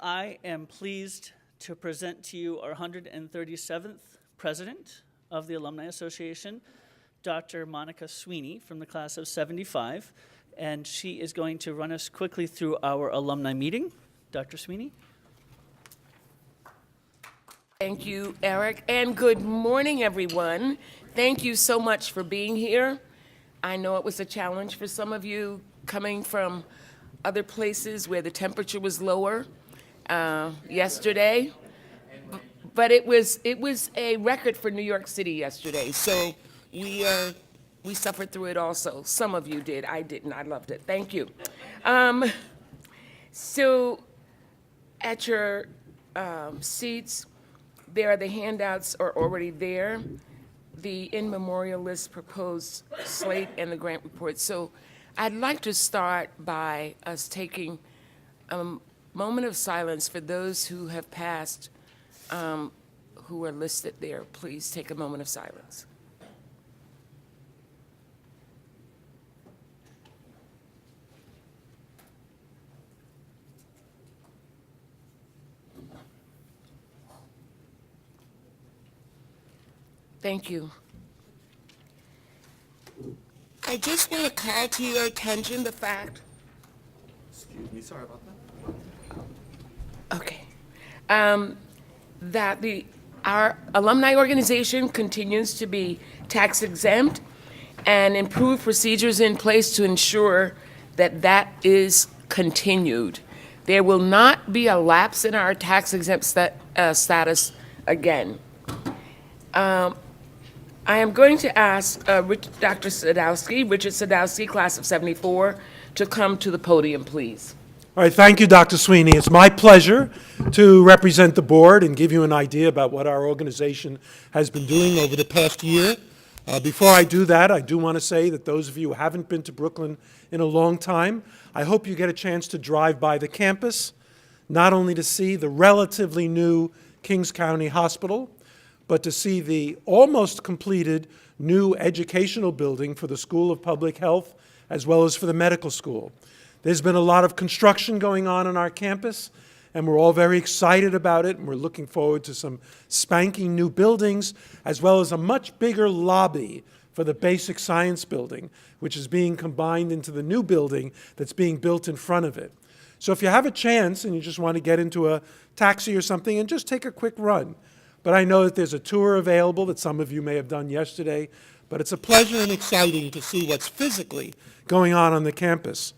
I am pleased to present to you our 137th President of the Alumni Association, Dr. Monica Sweeney from the class of 75, and she is going to run us quickly through our alumni meeting. Dr. Sweeney. Thank you, Eric, and good morning, everyone. Thank you so much for being here. I know it was a challenge for some of you coming from other places where the temperature was lower yesterday, but it was a record for New York City yesterday. So we suffered through it also. Some of you did. I didn't. I loved it. Thank you. So at your seats, there are the handouts are already there, the in memoriam list, proposed slate, and the grant report. So I'd like to start by us taking a moment of silence for those who have passed, who are listed there. Please take a moment of silence. Thank you. I just want to call to your attention the fact. Excuse me, sorry about that. Okay. That our alumni organization continues to be tax exempt and improve procedures in place to ensure that that is continued. There will not be a lapse in our tax exempt status again. I am going to ask Dr. Sadowski, Richard Sadowski, class of 74, to come to the podium, please. All right, thank you, Dr. Sweeney. It's my pleasure to represent the board and give you an idea about what our organization has been doing over the past year. Before I do that, I do want to say that those of you who haven't been to Brooklyn in a long time, I hope you get a chance to drive by the campus, not only to see the relatively new Kings County Hospital, but to see the almost completed new educational building for the School of Public Health as well as for the medical school. There's been a lot of construction going on our campus, and we're all very excited about it, and we're looking forward to some spanking new buildings, as well as a much bigger lobby for the basic science building, which is being combined into the new building that's being built in front of it. So if you have a chance and you just want to get into a taxi or something and just take a quick run, but I know that there's a tour available that some of you may have done yesterday, but it's a pleasure and exciting to see what's physically going on the campus.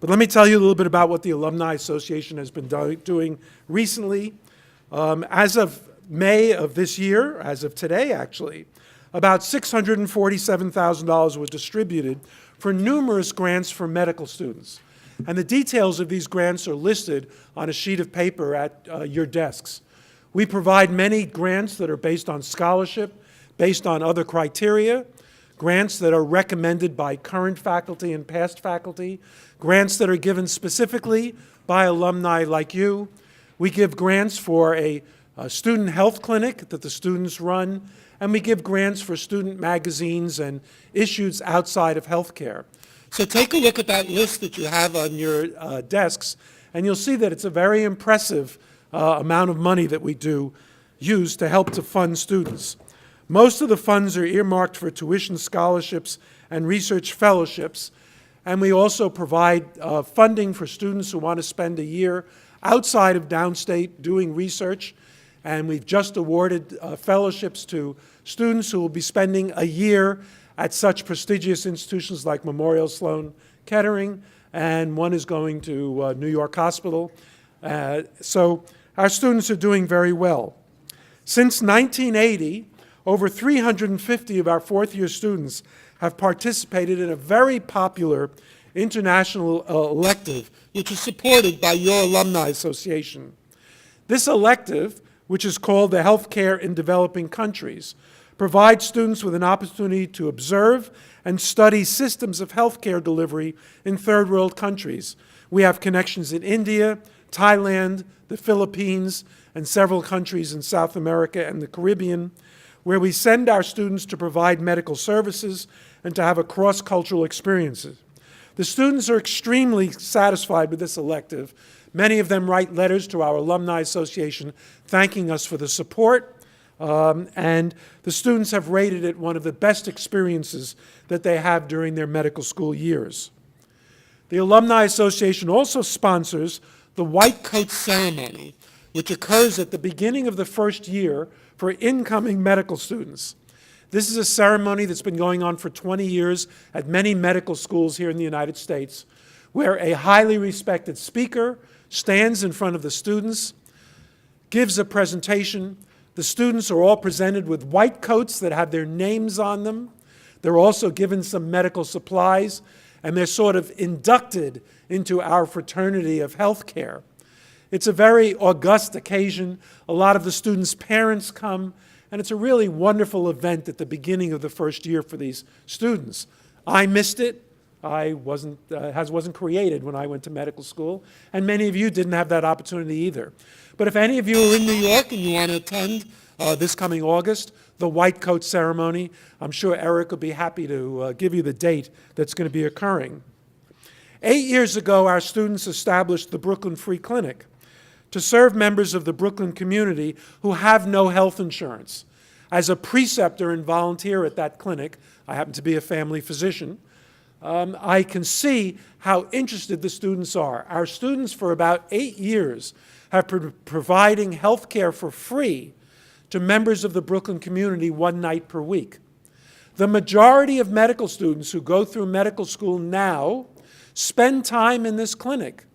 But let me tell you a little bit about what the Alumni Association has been doing recently. As of May of this year, as of today actually, about $647,000 was distributed for numerous grants for medical students. And the details of these grants are listed on a sheet of paper at your desks. We provide many grants that are based on scholarship, based on other criteria, grants that are recommended by current faculty and past faculty, grants that are given specifically by alumni like you. We give grants for a student health clinic that the students run, and we give grants for student magazines and issues outside of healthcare. So take a look at that list that you have on your desks, and you'll see that it's a very impressive amount of money that we do use to help to fund students. Most of the funds are earmarked for tuition scholarships and research fellowships, and we also provide funding for students who want to spend a year outside of Downstate doing research, and we've just awarded fellowships to students who will be spending a year at such prestigious institutions like Memorial Sloan Kettering, and one is going to New York Hospital. So our students are doing very well. Since 1980, over 350 of our fourth-year students have participated in a very popular international elective, which is supported by your Alumni Association. This elective, which is called the Healthcare in Developing Countries, provides students with an opportunity to observe and study systems of healthcare delivery in third world countries. We have connections in India, Thailand, the Philippines, and several countries in South America and the Caribbean, where we send our students to provide medical services and to have a cross-cultural experiences. The students are extremely satisfied with this elective Many of them write letters to our Alumni Association thanking us for the support, and the students have rated it one of the best experiences that they have during their medical school years. The Alumni Association also sponsors the White Coat Ceremony, which occurs at the beginning of the first year for incoming medical students. This is a ceremony that's been going on for 20 years at many medical schools here in the United States, where a highly respected speaker stands in front of the students, gives a presentation. The students are all presented with white coats that have their names on them. They're also given some medical supplies, and they're sort of inducted into our fraternity of healthcare. It's a very august occasion. A lot of the students' parents come, and it's a really wonderful event at the beginning of the first year for these students. I missed it. Wasn't created when I went to medical school, and many of you didn't have that opportunity either. But if any of you are in New York and you want to attend this coming August, the White Coat Ceremony, I'm sure Eric will be happy to give you the date that's going to be occurring. 8 years ago, our students established the Brooklyn Free Clinic to serve members of the Brooklyn community who have no health insurance. As a preceptor and volunteer at that clinic, I happen to be a family physician, I can see how interested the students are. Our students, for about 8 years, have been providing health care for free to members of the Brooklyn community 1 night per week. The majority of medical students who go through medical school now spend time in this clinic,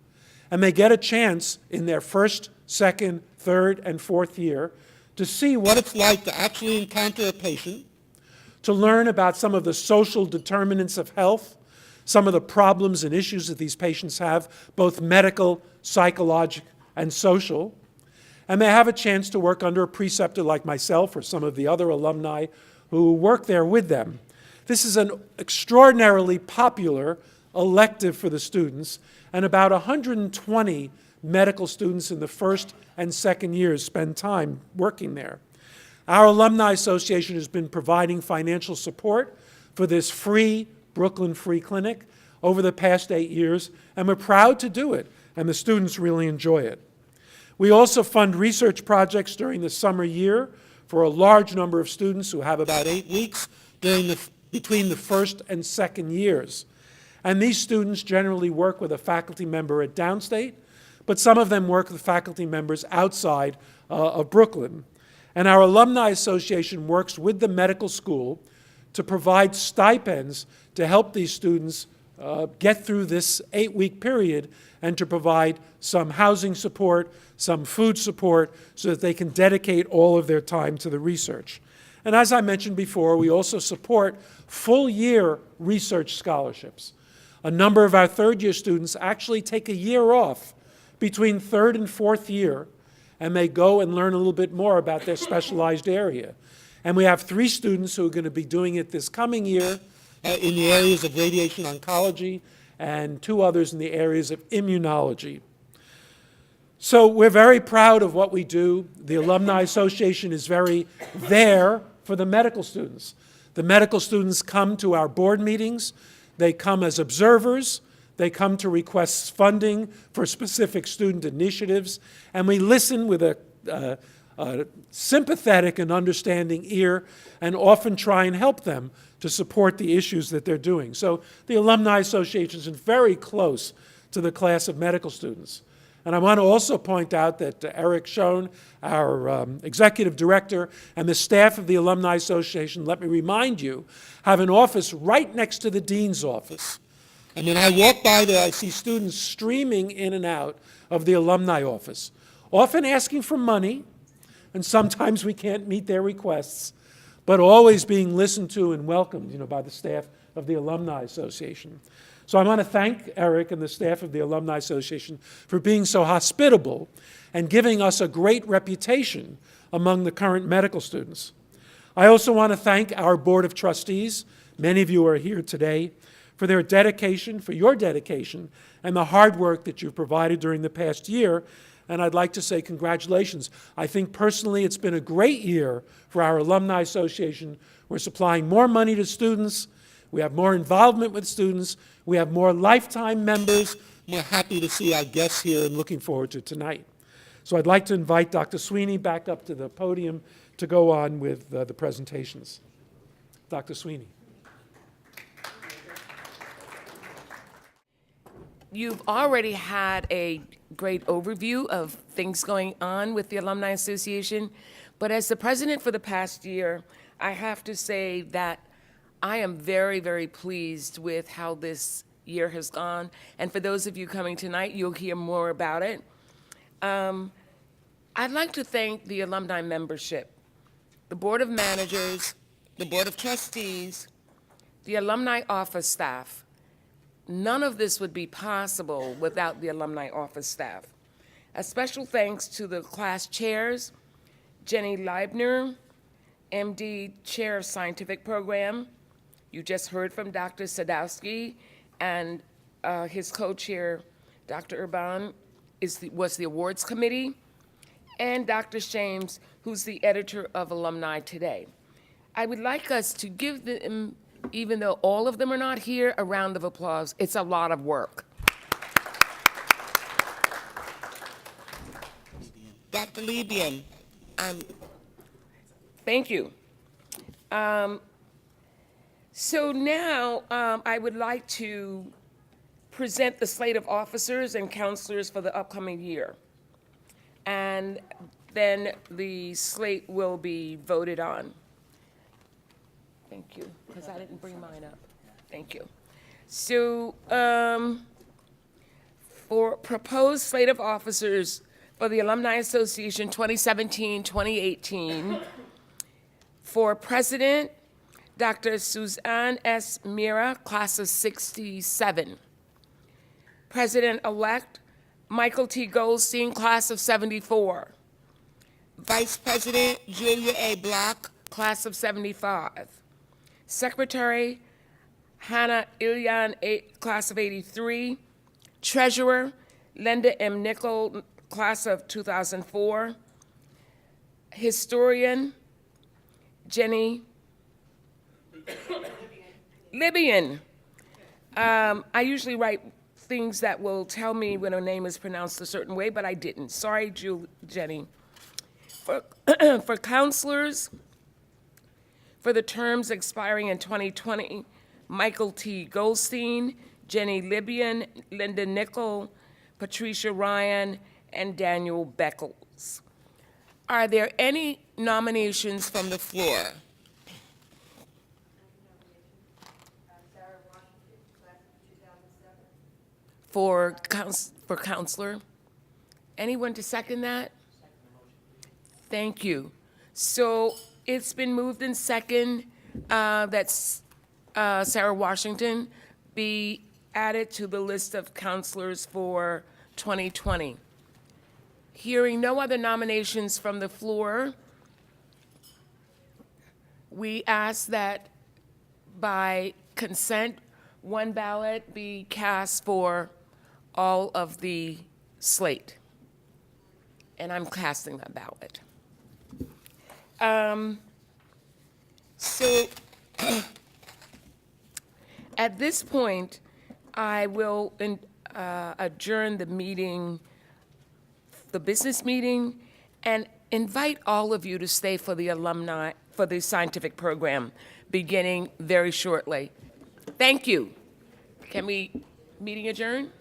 and they get a chance in their first, second, third, and fourth year to see what it's like to actually encounter a patient, to learn about some of the social determinants of health, some of the problems and issues that these patients have, both medical, psychological, and social. And they have a chance to work under a preceptor like myself or some of the other alumni who work there with them. This is an extraordinarily popular elective for the students, and about 120 medical students in the first and second years spend time working there. Our Alumni Association has been providing financial support for this free Brooklyn Free Clinic over the past 8 years, and we're proud to do it, and the students really enjoy it. We also fund research projects during the summer year for a large number of students who have about 8 weeks between the first and second years. And these students generally work with a faculty member at Downstate, but some of them work with faculty members outside of Brooklyn. And our Alumni Association works with the medical school to provide stipends to help these students get through this 8-week period and to provide some housing support, some food support, so that they can dedicate all of their time to the research. And as I mentioned before, we also support full-year research scholarships. A number of our third-year students actually take a year off between third and fourth year, and they go and learn a little bit more about their specialized area. And we have 3 students who are going to be doing it this coming year in the areas of radiation oncology, and 2 others in the areas of immunology. So we're very proud of what we do. The Alumni Association is very there for the medical students. The medical students come to our board meetings. They come as observers. They come to request funding for specific student initiatives, and we listen with a sympathetic and understanding ear, and often try and help them to support the issues that they're doing. So the Alumni Association is very close to the class of medical students. And I want to also point out that Eric Schoen, our executive director, and the staff of the Alumni Association, let me remind you, have an office right next to the dean's office. And when I walk by there, I see students streaming in and out of the alumni office, often asking for money, and sometimes we can't meet their requests, but always being listened to and welcomed, by the staff of the Alumni Association. So I want to thank Eric and the staff of the Alumni Association for being so hospitable and giving us a great reputation among the current medical students. I also want to thank our Board of Trustees, many of you are here today, for their dedication, for your dedication, and the hard work that you've provided during the past year. And I'd like to say congratulations. I think personally it's been a great year for our Alumni Association. We're supplying more money to students. We have more involvement with students. We have more lifetime members, we're happy to see our guests here and looking forward to tonight. So I'd like to invite Dr. Sweeney back up to the podium to go on with the presentations. Dr. Sweeney. You've already had a great overview of things going on with the Alumni Association, but as the president for the past year, I have to say that I am very, very pleased with how this year has gone. And for those of you coming tonight, you'll hear more about it. I'd like to thank the alumni membership, the Board of Managers, the Board of Trustees, the alumni office staff. None of this would be possible without the alumni office staff. A special thanks to the class chairs, Jenny Leibner, MD, Chair of Scientific Program. You just heard from Dr. Sadowski, and his co-chair, Dr. Urban, was the awards committee, and Dr. Shames, who's the editor of Alumni Today. I would like us to give them, even though all of them are not here, a round of applause. It's a lot of work. Dr. Libyan, Thank you. So now I would like to present the slate of officers and counselors for the upcoming year. And then the slate will be voted on. Thank you, because I didn't bring mine up. Thank you. So for proposed slate of officers for the Alumni Association 2017-2018, for president, Dr. Suzanne S. Mira, class of 67. President-elect, Michael T. Goldstein, class of 74. Vice President Julia A. Block, Class of 75. Secretary, Hannah Ilyan, class of 83. Treasurer, Linda M. Nickel, class of 2004. Historian, Jenny Libyan. I usually write things that will tell me when a name is pronounced a certain way, but I didn't. Sorry, Jenny. For counselors, for the terms expiring in 2020, Michael T. Goldstein, Jenny Libyan, Linda Nickel, Patricia Ryan, and Daniel Beckles. Are there any nominations from the floor? For counselor? Anyone to second that? Thank you. So it's been moved in second that Sarah Washington be added to the list of counselors for 2020. Hearing no other nominations from the floor, we ask that by consent, one ballot be cast for all of the slate. And I'm casting that ballot. So at this point, I will adjourn the meeting, the business meeting, and invite all of you to stay for the alumni, for the scientific program, beginning very shortly. Thank you. Can we, meeting adjourn?